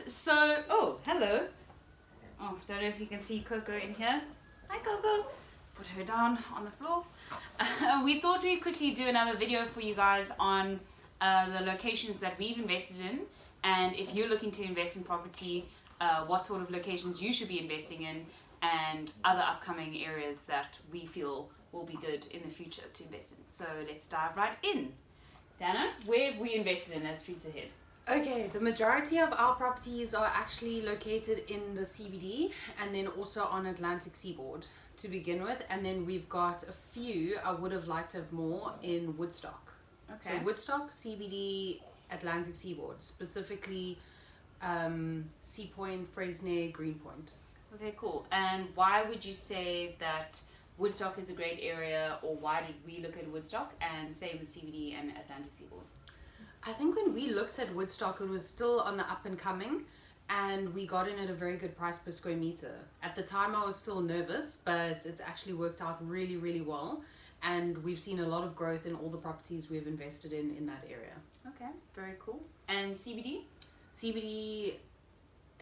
So, oh, hello. Oh, don't know if you can see Coco in here. Hi, Coco. Put her down on the floor. We thought we'd quickly do another video for you guys on the locations that we've invested in, and if you're looking to invest in property, what sort of locations you should be investing in, and other upcoming areas that we feel will be good in the future to invest in. So let's dive right in. Dana, where have we invested in as Streets Ahead? Okay, the majority of our properties are actually located in the CBD and then also on Atlantic Seaboard to begin with, and then we've got a few, I would have liked to have more, in Woodstock. Okay. So Woodstock, CBD, Atlantic Seaboard, specifically Sea Point, Fresnay, Greenpoint. Okay, cool. And why would you say that Woodstock is a great area, or why did we look at Woodstock and same with CBD and Atlantic Seaboard? I think when we looked at Woodstock, it was still on the up and coming, and we got in at a very good price per square meter. At the time I was still nervous, but it's actually worked out really, really well, and we've seen a lot of growth in all the properties we've invested in that area. Okay, very cool. And CBD? CBD,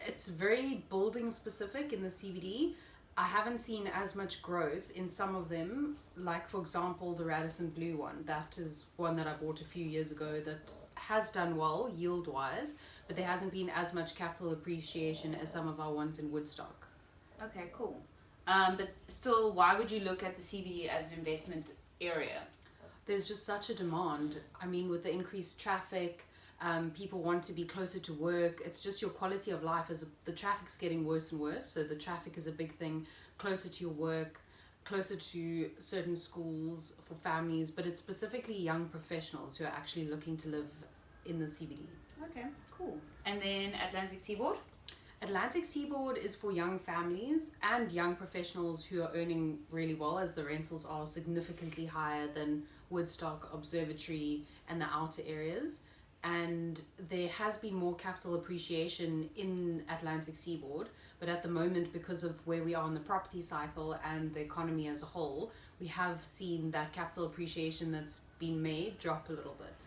it's very building specific in the CBD. I haven't seen as much growth in some of them, like for example the Radisson Blue one. That is one that I bought a few years ago that has done well yield wise, but there hasn't been as much capital appreciation as some of our ones in Woodstock. Okay, cool. But still, why would you look at the CBD as an investment area? There's just such a demand. I mean, with the increased traffic, people want to be closer to work. It's just your quality of life the traffic's getting worse and worse, so the traffic is a big thing. Closer to your work, closer to certain schools for families, but it's specifically young professionals who are actually looking to live in the CBD. Okay, cool. And then Atlantic Seaboard? Atlantic Seaboard is for young families and young professionals who are earning really well, as the rentals are significantly higher than Woodstock, Observatory and the outer areas. And there has been more capital appreciation in Atlantic Seaboard, but at the moment, because of where we are in the property cycle and the economy as a whole, we have seen that capital appreciation that's been made drop a little bit.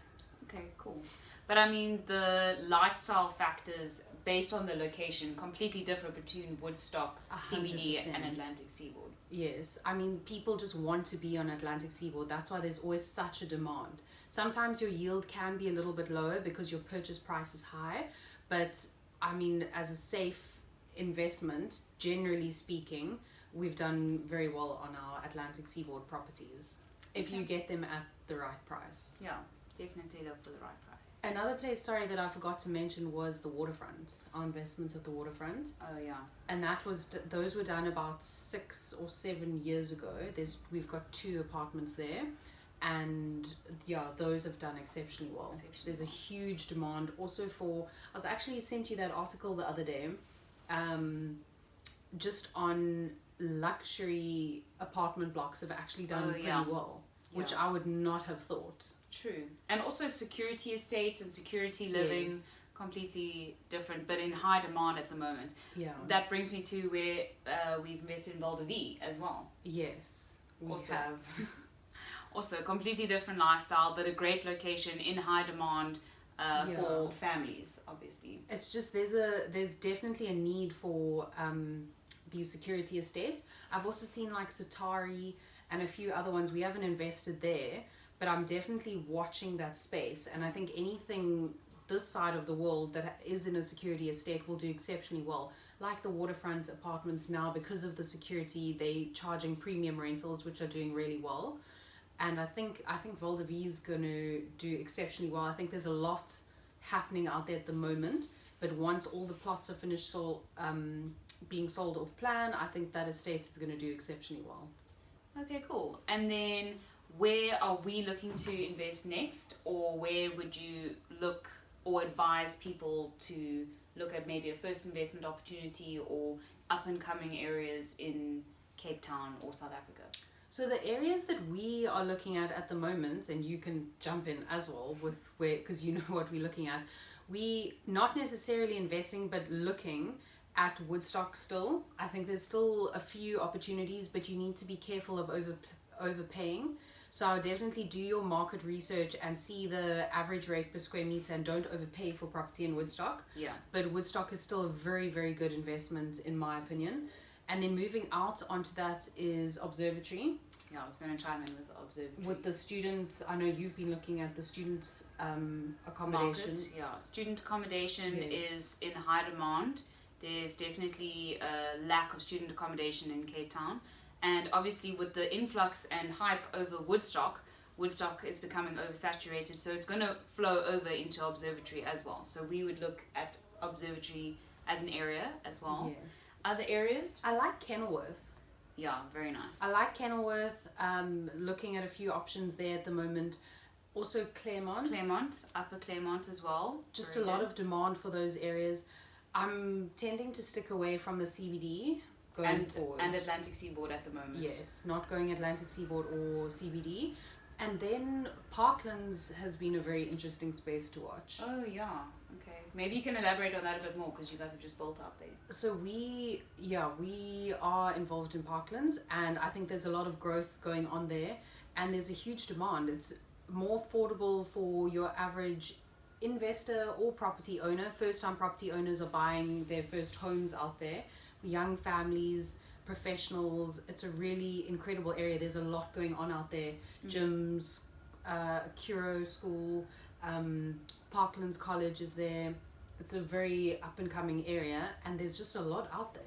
Okay, cool. But I mean, the lifestyle factors based on the location completely differ between Woodstock, 100%. CBD and Atlantic Seaboard. Yes, I mean, people just want to be on Atlantic Seaboard. That's why there's always such a demand. Sometimes your yield can be a little bit lower because your purchase price is high, but I mean, as a safe investment, generally speaking, we've done very well on our Atlantic Seaboard properties if you get them at the right price. Yeah, definitely look for the right price. Another place, sorry, that I forgot to mention was the Waterfront, our investments at the Waterfront. Oh yeah. And those were done about 6 or 7 years ago. We've got 2 apartments there. And yeah, those have done exceptionally well. There's a huge demand also for, I was actually sent you that article the other day, just on luxury apartment blocks have actually done pretty well, which I would not have thought. True. And also security estates and security living, completely different, but in high demand at the moment. Yeah. That brings me to where we've invested in Valdevie as well. Yes, we Also. have. Also, completely different lifestyle, but a great location in high demand for families, obviously. It's just there's definitely a need for these security estates. I've also seen like Satari and a few other ones. We haven't invested there, but I'm definitely watching that space, and I think anything this side of the world that is in a security estate will do exceptionally well. Like the Waterfront apartments now, because of the security, they charging premium rentals, which are doing really well. And I think Valdevie is going to do exceptionally well. I think there's a lot happening out there at the moment, but once all the plots are finished being sold off plan, I think that estate is going to do exceptionally well. Okay, cool. And then where are we looking to invest next, or where would you look or advise people to look at maybe a first investment opportunity or up and coming areas in Cape Town or South Africa? So the areas that we are looking at the moment, and you can jump in as well with where, because you know what we're looking at, we not necessarily investing but looking at Woodstock still. I think there's still a few opportunities, but you need to be careful of overpaying. So I would definitely do your market research and see the average rate per square meter, and don't overpay for property in Woodstock. Yeah. But Woodstock is still a very, very good investment in my opinion. And then moving out onto that is Observatory. Yeah, I was going to chime in with Observatory. With the student, I know you've been looking at the student accommodation. Market, yeah. Student accommodation Yes. is in high demand. There's definitely a lack of student accommodation in Cape Town. And obviously with the influx and hype over Woodstock, Woodstock is becoming oversaturated. So it's going to flow over into Observatory as well. So we would look at Observatory as an area as well. Yes. Other areas? I like Kenilworth. Yeah, very nice. I like Kenilworth. Looking at a few options there at the moment. Also Claremont. Claremont, Upper Claremont as well. Just Very a lot good. of demand for those areas. I'm tending to stick away from the CBD going forward. And Atlantic Seaboard at the moment. Yes, not going Atlantic Seaboard or CBD. And then Parklands has been a very interesting space to watch. Oh yeah, okay. Maybe you can elaborate on that a bit more because you guys have just built out there. So we are involved in Parklands, and I think there's a lot of growth going on there, and there's a huge demand. It's more affordable for your average investor or property owner. First-time property owners are buying their first homes out there. For young families, professionals, it's a really incredible area. There's a lot going on out there. Gyms, Curo School, Parklands College is there. It's a very up and coming area, and there's just a lot out there.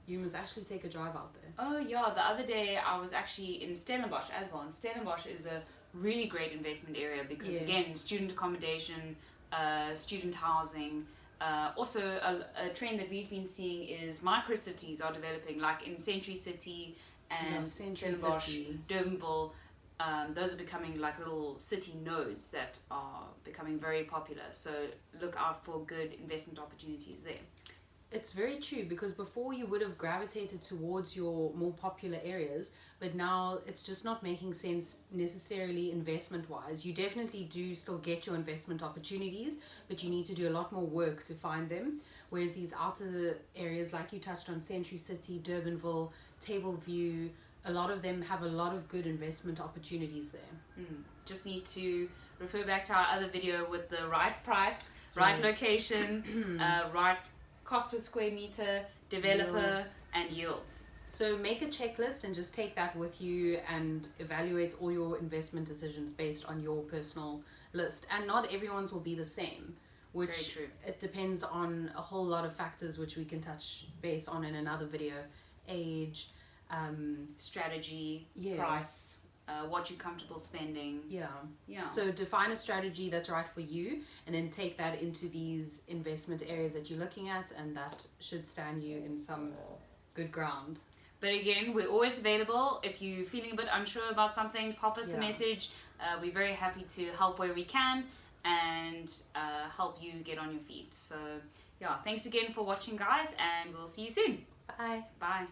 You must actually take a drive out there. Oh yeah, the other day I was actually in Stanleybosch as well, and Stanleybosch is a really great investment area because Yes. again, student accommodation, student housing. Also a trend that we've been seeing is micro cities are developing, like in Century City and Century Stellenbosch, City. Durbanville. Those are becoming like little city nodes that are becoming very popular. So look out for good investment opportunities there. It's very true, because before you would have gravitated towards your more popular areas, but now it's just not making sense necessarily investment wise. You definitely do still get your investment opportunities, but you need to do a lot more work to find them. Whereas these outer areas, like you touched on, Century City, Durbanville, Tableview, a lot of them have a lot of good investment opportunities there. Just need to refer back to our other video with the right price, right Yes. location, right cost per square meter, developer, Yields. and yields. So make a checklist and just take that with you and evaluate all your investment decisions based on your personal list. And not everyone's will be the same, which Very true. it depends on a whole lot of factors, which we can touch base on in another video. Age, Strategy, Yes. price, what you're comfortable spending. yeah. So define a strategy that's right for you, and then take that into these investment areas that you're looking at, and that should stand you in some good ground. But again, we're always available. If you're feeling a bit unsure about something, pop us a Yeah. message. We're very happy to help where we can and help you get on your feet. So yeah, thanks again for watching, guys, and we'll see you soon. Bye. Bye.